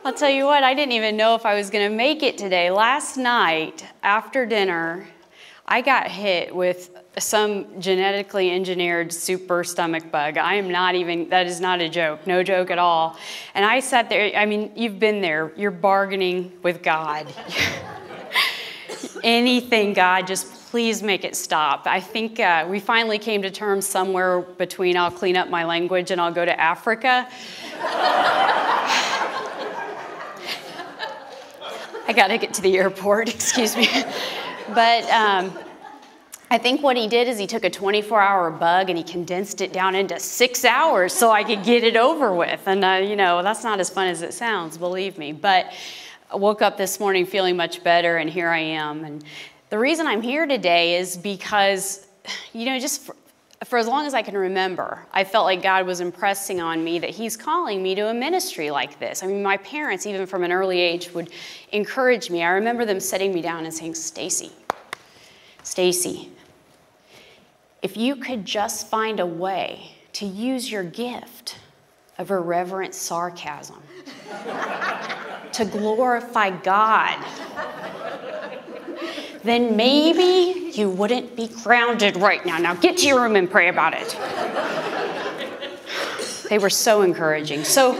I'll tell you what, I didn't even know if I was going to make it today. Last night, after dinner, I got hit with some genetically engineered super stomach bug. I am not even, that is not a joke, no joke at all. And I sat there, I mean, you've been there, you're bargaining with God. Anything, God, just please make it stop. I think we finally came to terms somewhere between I'll clean up my language and I'll go to Africa. I got to get to the airport, excuse me. But I think what he did is he took a 24-hour bug and he condensed it down into 6 hours so I could get it over with. And, you know, that's not as fun as it sounds, believe me. But I woke up this morning feeling much better, and here I am. And the reason I'm here today is because, you know, just for as long as I can remember, I felt like God was impressing on me that he's calling me to a ministry like this. I mean, my parents, even from an early age, would encourage me. I remember them setting me down and saying, Stacy, if you could just find a way to use your gift of irreverent sarcasm to glorify God, then maybe you wouldn't be grounded right now. Now get to your room and pray about it. They were so encouraging. So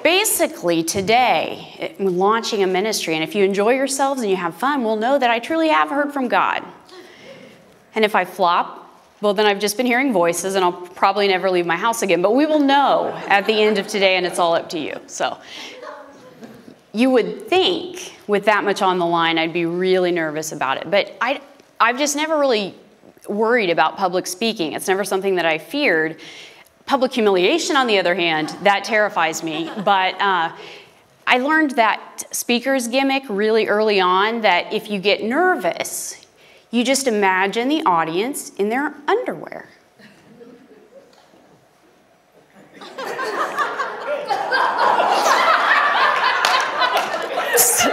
basically today, we're launching a ministry, and if you enjoy yourselves and you have fun, we'll know that I truly have heard from God. And if I flop, well, then I've just been hearing voices, and I'll probably never leave my house again. But we will know at the end of today, and it's all up to you. So you would think with that much on the line, I'd be really nervous about it. But I've just never really worried about public speaking. It's never something that I feared. Public humiliation, on the other hand, that terrifies me. But I learned that speaker's gimmick really early on, that if you get nervous, you just imagine the audience in their underwear.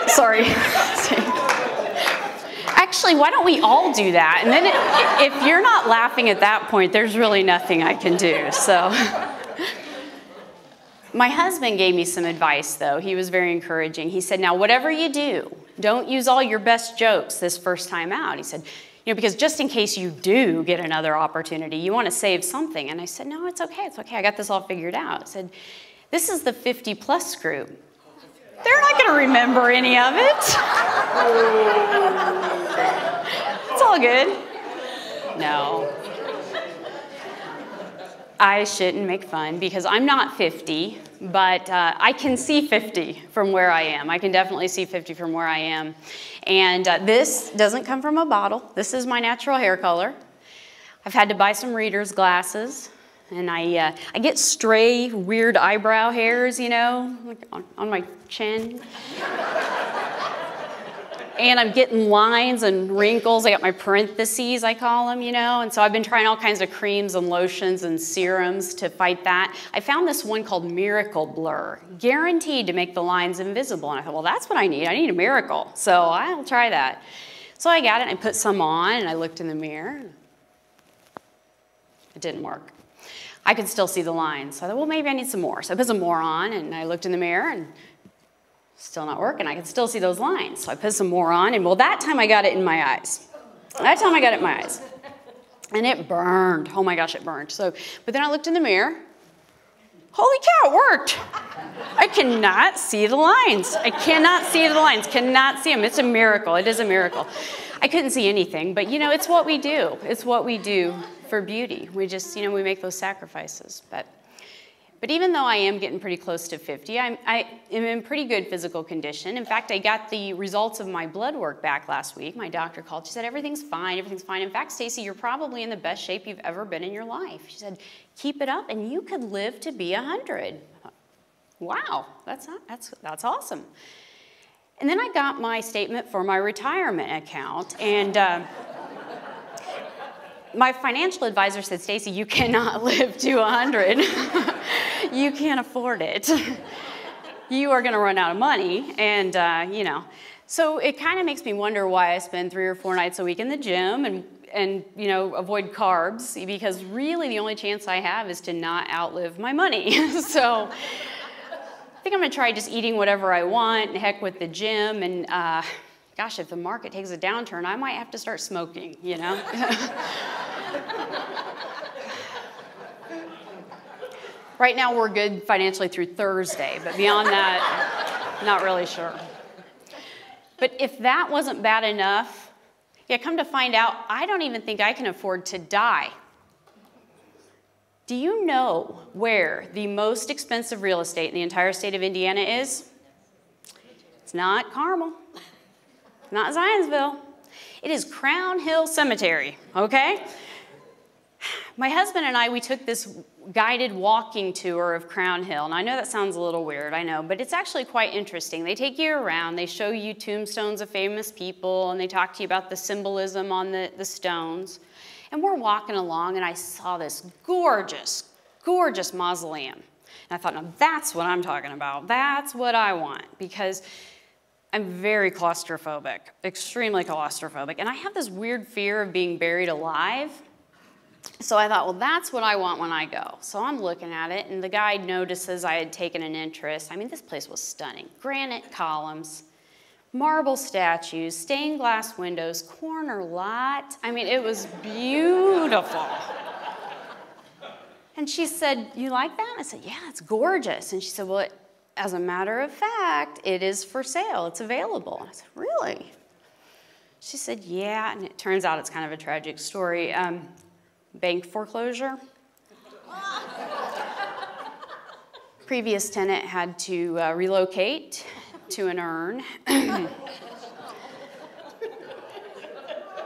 Sorry. Actually, why don't we all do that? And then if you're not laughing at that point, there's really nothing I can do. So my husband gave me some advice, though. He was very encouraging. He said, now, whatever you do, don't use all your best jokes this first time out. He said, you know, because just in case you do get another opportunity, you want to save something. And I said, no, it's okay. It's okay. I got this all figured out. I said, this is the 50-plus group. They're not going to remember any of it. It's all good. No. I shouldn't make fun because I'm not 50, but I can see 50 from where I am. I can definitely see 50 from where I am. And this doesn't come from a bottle. This is my natural hair color. I've had to buy some reader's glasses. And I get stray, weird eyebrow hairs, you know, like on my chin. And I'm getting lines and wrinkles. I got my parentheses, I call them, you know. And so I've been trying all kinds of creams and lotions and serums to fight that. I found this one called Miracle Blur, guaranteed to make the lines invisible. And I thought, well, that's what I need. I need a miracle. So I'll try that. So I got it, and I put some on, and I looked in the mirror. It didn't work. I could still see the lines. So I thought, well, maybe I need some more. So I put some more on, and I looked in the mirror, and still not working. I could still see those lines. So I put some more on, and well, that time I got it in my eyes. That time I got it in my eyes. And it burned. Oh my gosh, it burned. So, but then I looked in the mirror. Holy cow, it worked. I cannot see the lines. I cannot see the lines. Cannot see them. It's a miracle. It is a miracle. I couldn't see anything, but you know, it's what we do. It's what we do for beauty. We just, you know, we make those sacrifices. But even though I am getting pretty close to 50, I am in pretty good physical condition. In fact, I got the results of my blood work back last week. My doctor called. She said, everything's fine. Everything's fine. In fact, Stacy, you're probably in the best shape you've ever been in your life. She said, keep it up, and you could live to be 100. Wow, that's awesome. And then I got my statement for my retirement account, and my financial advisor said, Stacy, you cannot live to 100. You can't afford it. You are going to run out of money, and you know. So it kind of makes me wonder why I spend 3 or 4 nights a week in the gym and you know, avoid carbs, because really the only chance I have is to not outlive my money. So think I'm going to try just eating whatever I want, and heck with the gym, and gosh, if the market takes a downturn, I might have to start smoking, you know? Right now, we're good financially through Thursday, but beyond that, not really sure. But if that wasn't bad enough, yeah, come to find out, I don't even think I can afford to die. Do you know where the most expensive real estate in the entire state of Indiana is? It's not Carmel. It's not Zionsville. It is Crown Hill Cemetery, okay? My husband and I, we took this guided walking tour of Crown Hill, and I know that sounds a little weird, I know, but it's actually quite interesting. They take you around, they show you tombstones of famous people, and they talk to you about the symbolism on the stones. And we're walking along, and I saw this gorgeous, gorgeous mausoleum. And I thought, now that's what I'm talking about. That's what I want, because I'm very claustrophobic, extremely claustrophobic. And I have this weird fear of being buried alive. So I thought, well, that's what I want when I go. So I'm looking at it, and the guide notices I had taken an interest. I mean, this place was stunning. Granite columns, marble statues, stained glass windows, corner lot. I mean, it was beautiful. And she said, you like that? I said, yeah, it's gorgeous. And she said, well, as a matter of fact, it is for sale. It's available. And I said, really? She said, yeah. And it turns out it's kind of a tragic story. Bank foreclosure. Previous tenant had to relocate to an urn.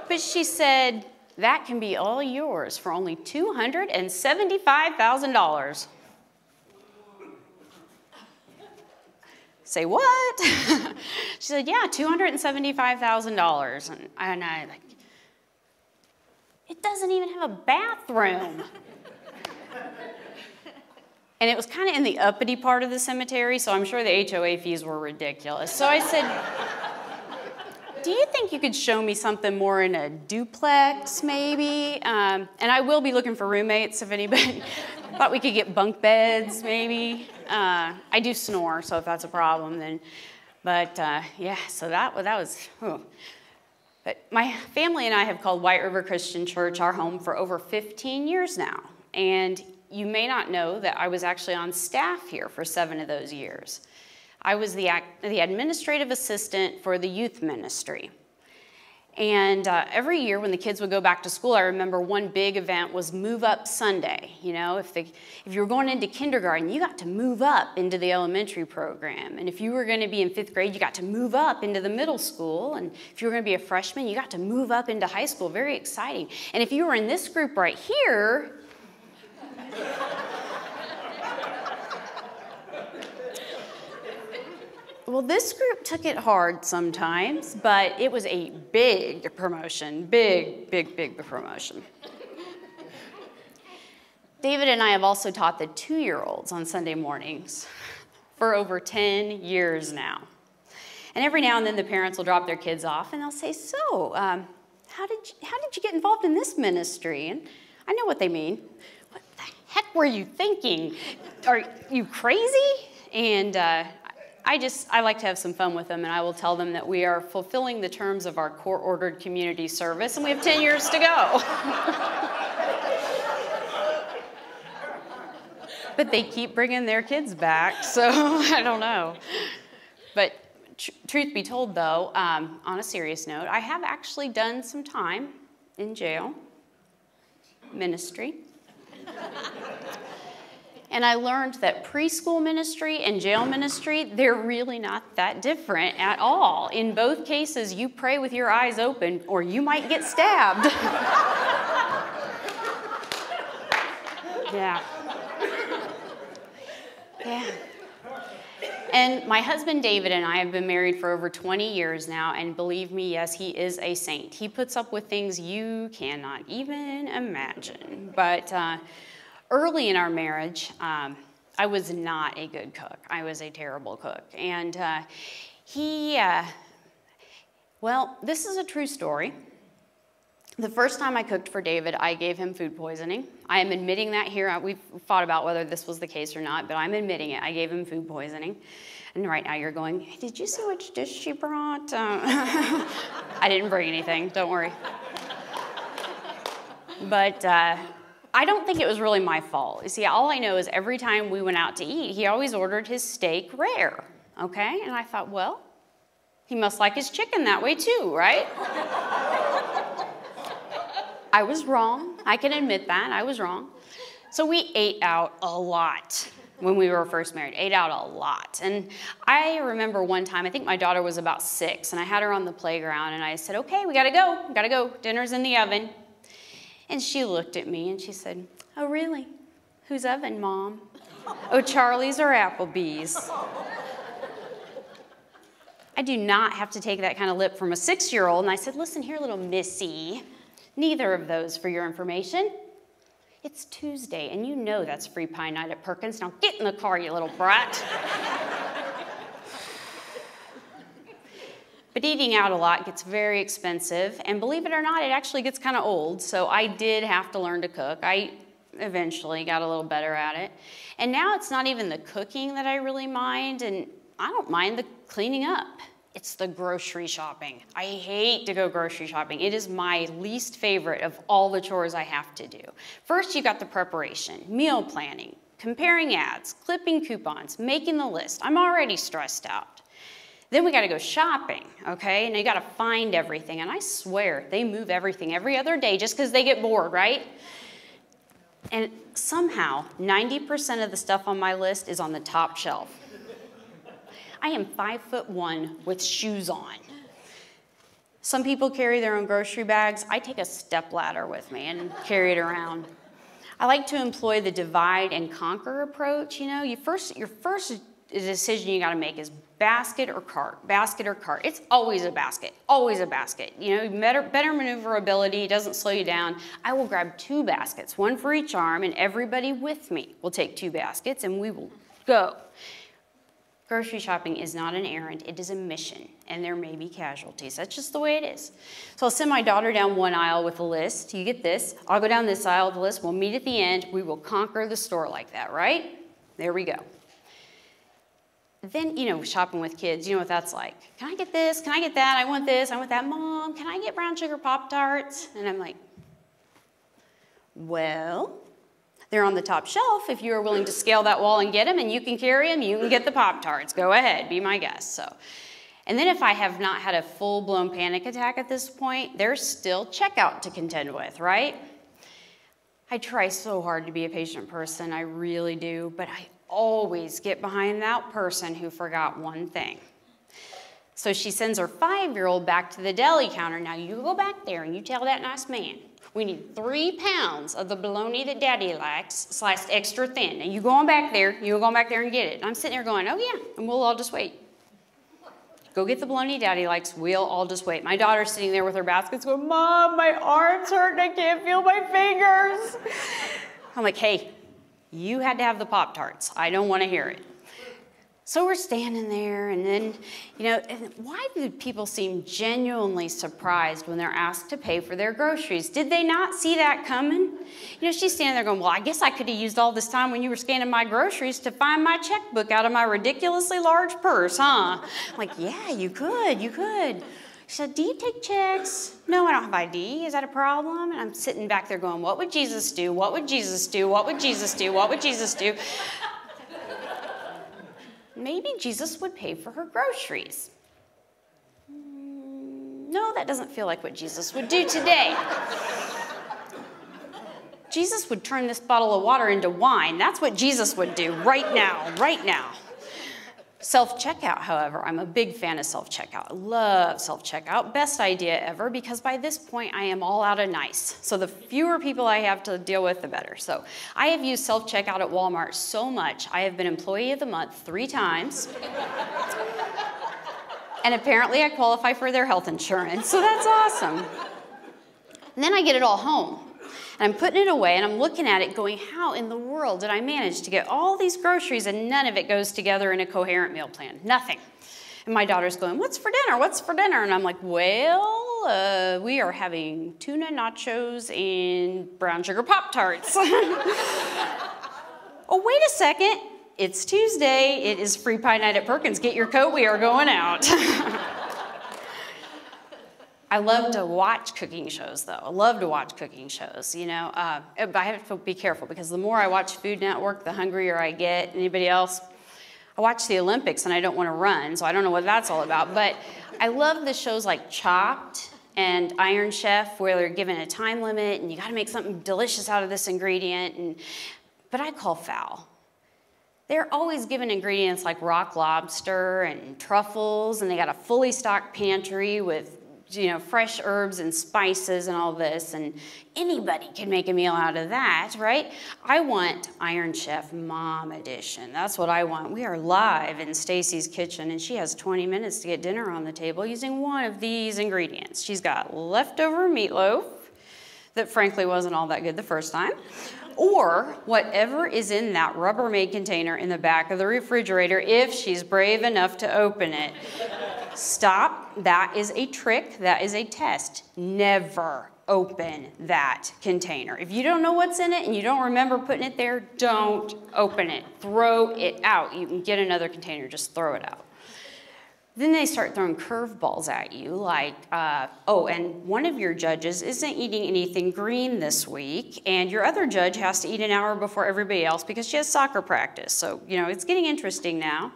But she said, that can be all yours for only $275,000. Say what? She said, yeah, $275,000. And I like, it doesn't even have a bathroom. And it was kind of in the uppity part of the cemetery, so I'm sure the HOA fees were ridiculous. So I said, do you think you could show me something more in a duplex, maybe? And I will be looking for roommates if anybody thought we could get bunk beds, maybe. I do snore, so if that's a problem, then. But yeah, so that was. Oh. But my family and I have called White River Christian Church our home for over 15 years now. And you may not know that I was actually on staff here for 7 of those years. I was the administrative assistant for the youth ministry. And every year when the kids would go back to school, I remember one big event was Move Up Sunday. You know, if you were going into kindergarten, you got to move up into the elementary program. And if you were going to be in 5th grade, you got to move up into the middle school. And if you were going to be a freshman, you got to move up into high school. Very exciting. And if you were in this group right here, well, this group took it hard sometimes, but it was a big promotion, big, big, big promotion. David and I have also taught the 2-year-olds on Sunday mornings for over 10 years now. And every now and then the parents will drop their kids off and they'll say, so, how did you get involved in this ministry? And I know what they mean. What the heck were you thinking? Are you crazy? And I like to have some fun with them, and I will tell them that we are fulfilling the terms of our court-ordered community service, and we have 10 years to go. But they keep bringing their kids back, so I don't know. But truth be told, though, on a serious note, I have actually done some time in jail, ministry. And I learned that preschool ministry and jail ministry, they're really not that different at all. In both cases, you pray with your eyes open or you might get stabbed. Yeah. Yeah. And my husband David and I have been married for over 20 years now, and believe me, yes, he is a saint. He puts up with things you cannot even imagine. But early in our marriage, I was not a good cook. I was a terrible cook. And well, this is a true story. The first time I cooked for David, I gave him food poisoning. I am admitting that here. We've fought about whether this was the case or not, but I'm admitting it. I gave him food poisoning. And right now you're going, hey, did you see which dish she brought? I didn't bring anything, don't worry. But I don't think it was really my fault. You see, all I know is every time we went out to eat, he always ordered his steak rare, okay? And I thought, well, he must like his chicken that way too, right? I was wrong. I can admit that. I was wrong. So we ate out a lot when we were first married. Ate out a lot. And I remember one time, I think my daughter was about 6, and I had her on the playground, and I said, okay, we gotta go. Gotta go. Dinner's in the oven. And she looked at me, and she said, oh, really? Whose oven, Mom? Oh, Charlie's or Applebee's? I do not have to take that kind of lip from a 6-year-old. And I said, listen here, little missy. Neither of those for your information. It's Tuesday, and you know that's free pie night at Perkins. Now get in the car, you little brat. But eating out a lot gets very expensive, and believe it or not, it actually gets kind of old. So I did have to learn to cook. I eventually got a little better at it. And now it's not even the cooking that I really mind, and I don't mind the cleaning up. It's the grocery shopping. I hate to go grocery shopping. It is my least favorite of all the chores I have to do. First, you got the preparation, meal planning, comparing ads, clipping coupons, making the list. I'm already stressed out. Then we gotta go shopping, okay? And you gotta find everything. And I swear, they move everything every other day just because they get bored, right? And somehow, 90% of the stuff on my list is on the top shelf. I am 5'1" with shoes on. Some people carry their own grocery bags. I take a stepladder with me and carry it around. I like to employ the divide and conquer approach. You know, your first decision you got to make is basket or cart, basket or cart. It's always a basket, always a basket. You know, better maneuverability, doesn't slow you down. I will grab 2 baskets, one for each arm, and everybody with me will take 2 baskets, and we will go. Grocery shopping is not an errand, it is a mission, and there may be casualties. That's just the way it is. So I'll send my daughter down one aisle with a list. You get this. I'll go down this aisle with the list. We'll meet at the end. We will conquer the store like that, right? There we go. Then, you know, shopping with kids, you know what that's like. Can I get this? Can I get that? I want this. I want that. Mom, can I get brown sugar Pop-Tarts? And I'm like, well, they're on the top shelf. If you are willing to scale that wall and get them and you can carry them, you can get the Pop-Tarts. Go ahead, be my guest. So, and then if I have not had a full-blown panic attack at this point, there's still checkout to contend with, right? I try so hard to be a patient person, I really do, but I always get behind that person who forgot one thing. So she sends her 5-year-old back to the deli counter. Now you go back there and you tell that nice man, we need 3 pounds of the bologna that Daddy likes, sliced extra thin. And you go on back there, and get it. And I'm sitting there going, oh yeah, and we'll all just wait. Go get the bologna Daddy likes, we'll all just wait. My daughter's sitting there with her baskets going, Mom, my arms hurt and I can't feel my fingers. I'm like, hey, you had to have the Pop-Tarts. I don't want to hear it. So we're standing there, and then, you know, why do people seem genuinely surprised when they're asked to pay for their groceries? Did they not see that coming? You know, she's standing there going, well, I guess I could have used all this time when you were scanning my groceries to find my checkbook out of my ridiculously large purse, huh? I'm like, yeah, you could. She said, do you take checks? No, I don't have ID. Is that a problem? And I'm sitting back there going, what would Jesus do? What would Jesus do? What would Jesus do? What would Jesus do? Maybe Jesus would pay for her groceries. No, that doesn't feel like what Jesus would do today. Jesus would turn this bottle of water into wine. That's what Jesus would do right now, right now. Self-checkout, however, I'm a big fan of self-checkout. I love self-checkout. Best idea ever, because by this point I am all out of nice. So the fewer people I have to deal with, the better. So I have used self-checkout at Walmart so much, I have been Employee of the Month 3 times. And apparently I qualify for their health insurance, so that's awesome. And then I get it all home. And I'm putting it away, and I'm looking at it going, how in the world did I manage to get all these groceries and none of it goes together in a coherent meal plan? Nothing. And my daughter's going, what's for dinner? What's for dinner? And I'm like, well, we are having tuna nachos and brown sugar Pop-Tarts. Oh, wait a second. It's Tuesday. It is free pie night at Perkins. Get your coat. We are going out. I love to watch cooking shows, though. I love to watch cooking shows, you know. But I have to be careful because the more I watch Food Network, the hungrier I get. Anybody else? I watch the Olympics and I don't want to run, so I don't know what that's all about. But I love the shows like Chopped and Iron Chef where they're given a time limit and you got to make something delicious out of this ingredient. But I call foul. They're always given ingredients like rock lobster and truffles, and they got a fully stocked pantry with, you know, fresh herbs and spices and all this, and anybody can make a meal out of that, right? I want Iron Chef Mom Edition. That's what I want. We are live in Stacy's kitchen, and she has 20 minutes to get dinner on the table using one of these ingredients. She's got leftover meatloaf that frankly wasn't all that good the first time, or whatever is in that Rubbermaid container in the back of the refrigerator if she's brave enough to open it. Stop. That is a trick. That is a test. Never open that container. If you don't know what's in it and you don't remember putting it there, don't open it. Throw it out. You can get another container. Just throw it out. Then they start throwing curveballs at you like, oh, and one of your judges isn't eating anything green this week, and your other judge has to eat an hour before everybody else because she has soccer practice. So, you know, it's getting interesting now.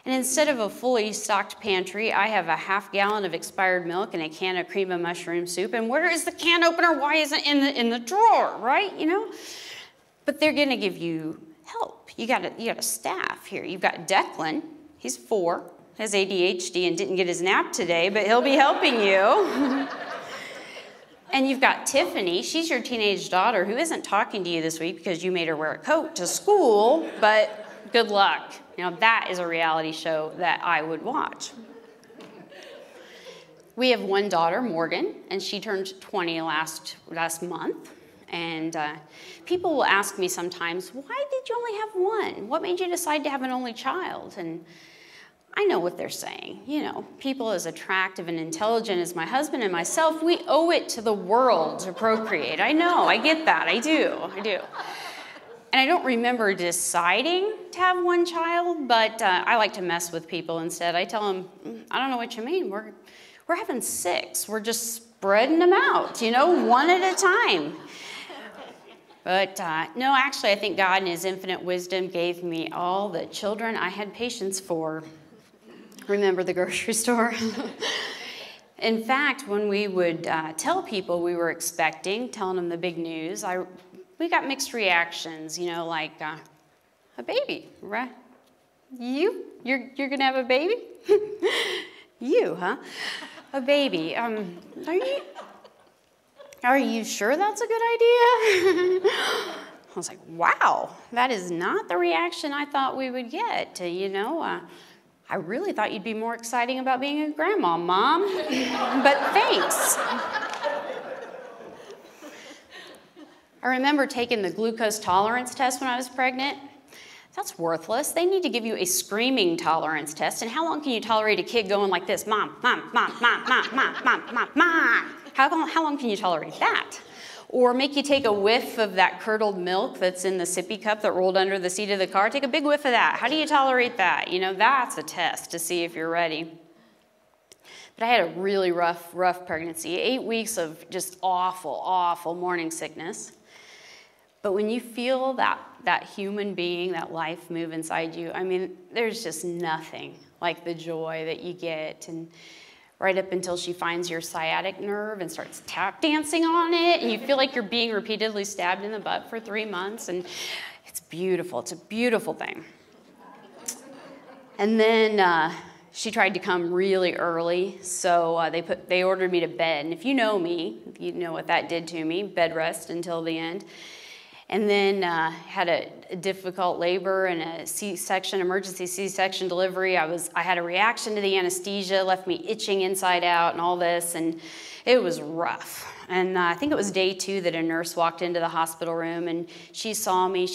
And instead of a fully stocked pantry, I have a half-gallon of expired milk and a can of cream of mushroom soup. And where is the can opener? Why isn't it in the drawer, right? You know? But they're going to give you help. You got a staff here. You've got Declan. He's 4. Has ADHD and didn't get his nap today, but he'll be helping you. And you've got Tiffany. She's your teenage daughter who isn't talking to you this week because you made her wear a coat to school, but good luck. You know, that is a reality show that I would watch. We have one daughter, Morgan, and she turned 20 last month. And people will ask me sometimes, why did you only have one? What made you decide to have an only child? And I know what they're saying. You know, people as attractive and intelligent as my husband and myself, we owe it to the world to procreate. I know, I get that, I do. And I don't remember deciding to have one child, but I like to mess with people instead. I tell them, I don't know what you mean. We're having 6. We're just spreading them out, you know, one at a time. But no, actually, I think God in his infinite wisdom gave me all the children I had patience for. Remember the grocery store? In fact, when we would tell people we were expecting, telling them the big news, we got mixed reactions, you know, like, a baby, right? You're gonna have a baby? You, huh? A baby. Are you sure that's a good idea? I was like, wow, that is not the reaction I thought we would get, you know. I really thought you'd be more exciting about being a grandma, Mom, but thanks. I remember taking the glucose tolerance test when I was pregnant. That's worthless. They need to give you a screaming tolerance test. And how long can you tolerate a kid going like this? Mom, mom, mom, mom, mom, mom, mom, mom, mom. How long can you tolerate that? Or make you take a whiff of that curdled milk that's in the sippy cup that rolled under the seat of the car. Take a big whiff of that. How do you tolerate that? You know, that's a test to see if you're ready. But I had a really rough pregnancy. 8 weeks of just awful morning sickness. But when you feel that human being, that life move inside you, I mean, there's just nothing like the joy that you get. And right up until she finds your sciatic nerve and starts tap dancing on it, and you feel like you're being repeatedly stabbed in the butt for 3 months, and it's beautiful. It's a beautiful thing. And then she tried to come really early, so they ordered me to bed. And if you know me, you know what that did to me, bed rest until the end. And then had a difficult labor and a C-section, emergency C-section delivery. I had a reaction to the anesthesia, left me itching inside out and all this, and it was rough. And I think it was day 2 that a nurse walked into the hospital room, and she saw me.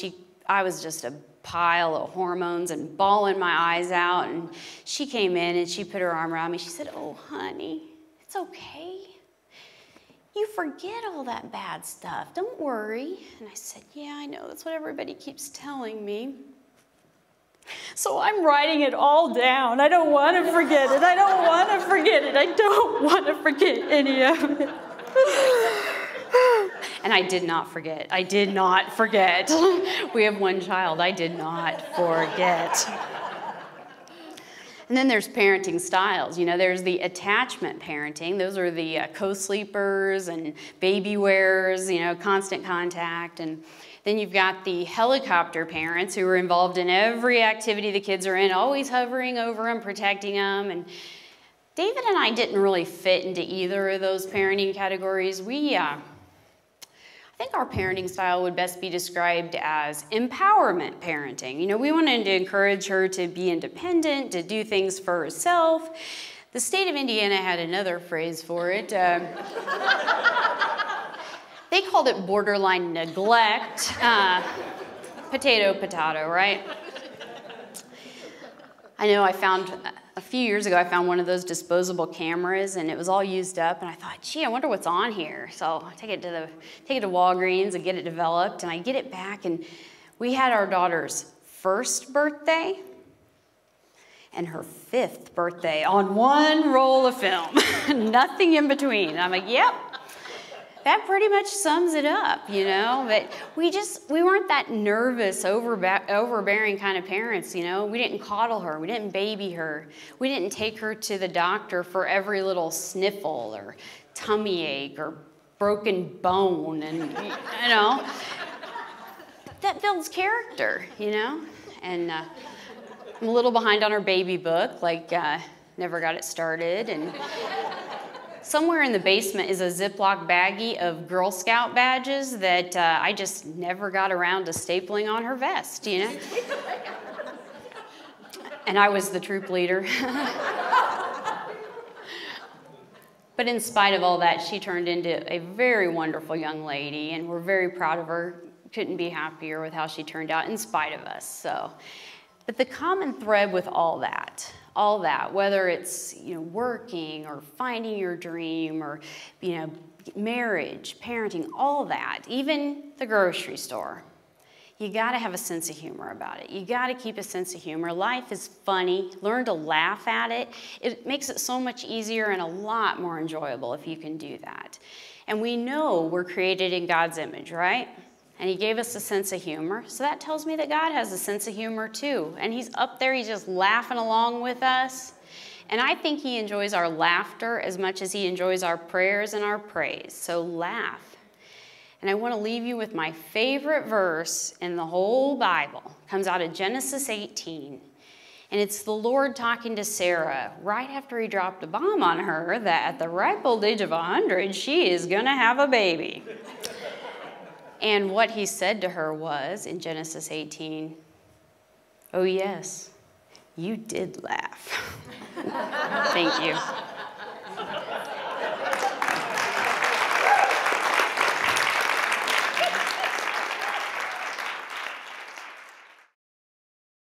I was just a pile of hormones and bawling my eyes out. And she came in and she put her arm around me. She said, "Oh, honey, it's okay. You forget all that bad stuff. Don't worry." And I said, "Yeah, I know. That's what everybody keeps telling me." So I'm writing it all down. I don't want to forget it. I don't want to forget it. I don't want to forget any of it. And I did not forget. I did not forget. We have one child. I did not forget. And then there's parenting styles. You know, there's the attachment parenting. Those are the co-sleepers and baby wearers, you know, constant contact. And then you've got the helicopter parents who are involved in every activity the kids are in, always hovering over them, protecting them. And David and I didn't really fit into either of those parenting categories. I think our parenting style would best be described as empowerment parenting. You know, we wanted to encourage her to be independent, to do things for herself. The state of Indiana had another phrase for it. They called it borderline neglect. Potato, potato, right? I know a few years ago, I found one of those disposable cameras, and it was all used up, and I thought, gee, I wonder what's on here. So I take it to Walgreens and get it developed, and I get it back, and we had our daughter's first birthday and her 5th birthday on one roll of film. Nothing in between. And I'm like, yep. That pretty much sums it up, you know, but we weren't that nervous, overbearing kind of parents, you know. We didn't coddle her. We didn't baby her. We didn't take her to the doctor for every little sniffle or tummy ache or broken bone, and, you know. That builds character, you know. And I'm a little behind on her baby book, like never got it started, and somewhere in the basement is a Ziploc baggie of Girl Scout badges that I just never got around to stapling on her vest, you know? And I was the troop leader. But in spite of all that, she turned into a very wonderful young lady, and we're very proud of her. Couldn't be happier with how she turned out in spite of us, so. But the common thread with all that, whether it's, you know, working or finding your dream or, you know, marriage, parenting, all that, even the grocery store, you got to have a sense of humor about it. You got to keep a sense of humor. Life is funny. Learn to laugh at it. It makes it so much easier and a lot more enjoyable if you can do that. And we know we're created in God's image, right? And he gave us a sense of humor. So that tells me that God has a sense of humor too. And he's up there, he's just laughing along with us. And I think he enjoys our laughter as much as he enjoys our prayers and our praise. So laugh. And I want to leave you with my favorite verse in the whole Bible. It comes out of Genesis 18. And it's the Lord talking to Sarah right after he dropped a bomb on her that at the ripe old age of 100, she is going to have a baby. And what he said to her was, in Genesis 18, "Oh yes, you did laugh." Thank you.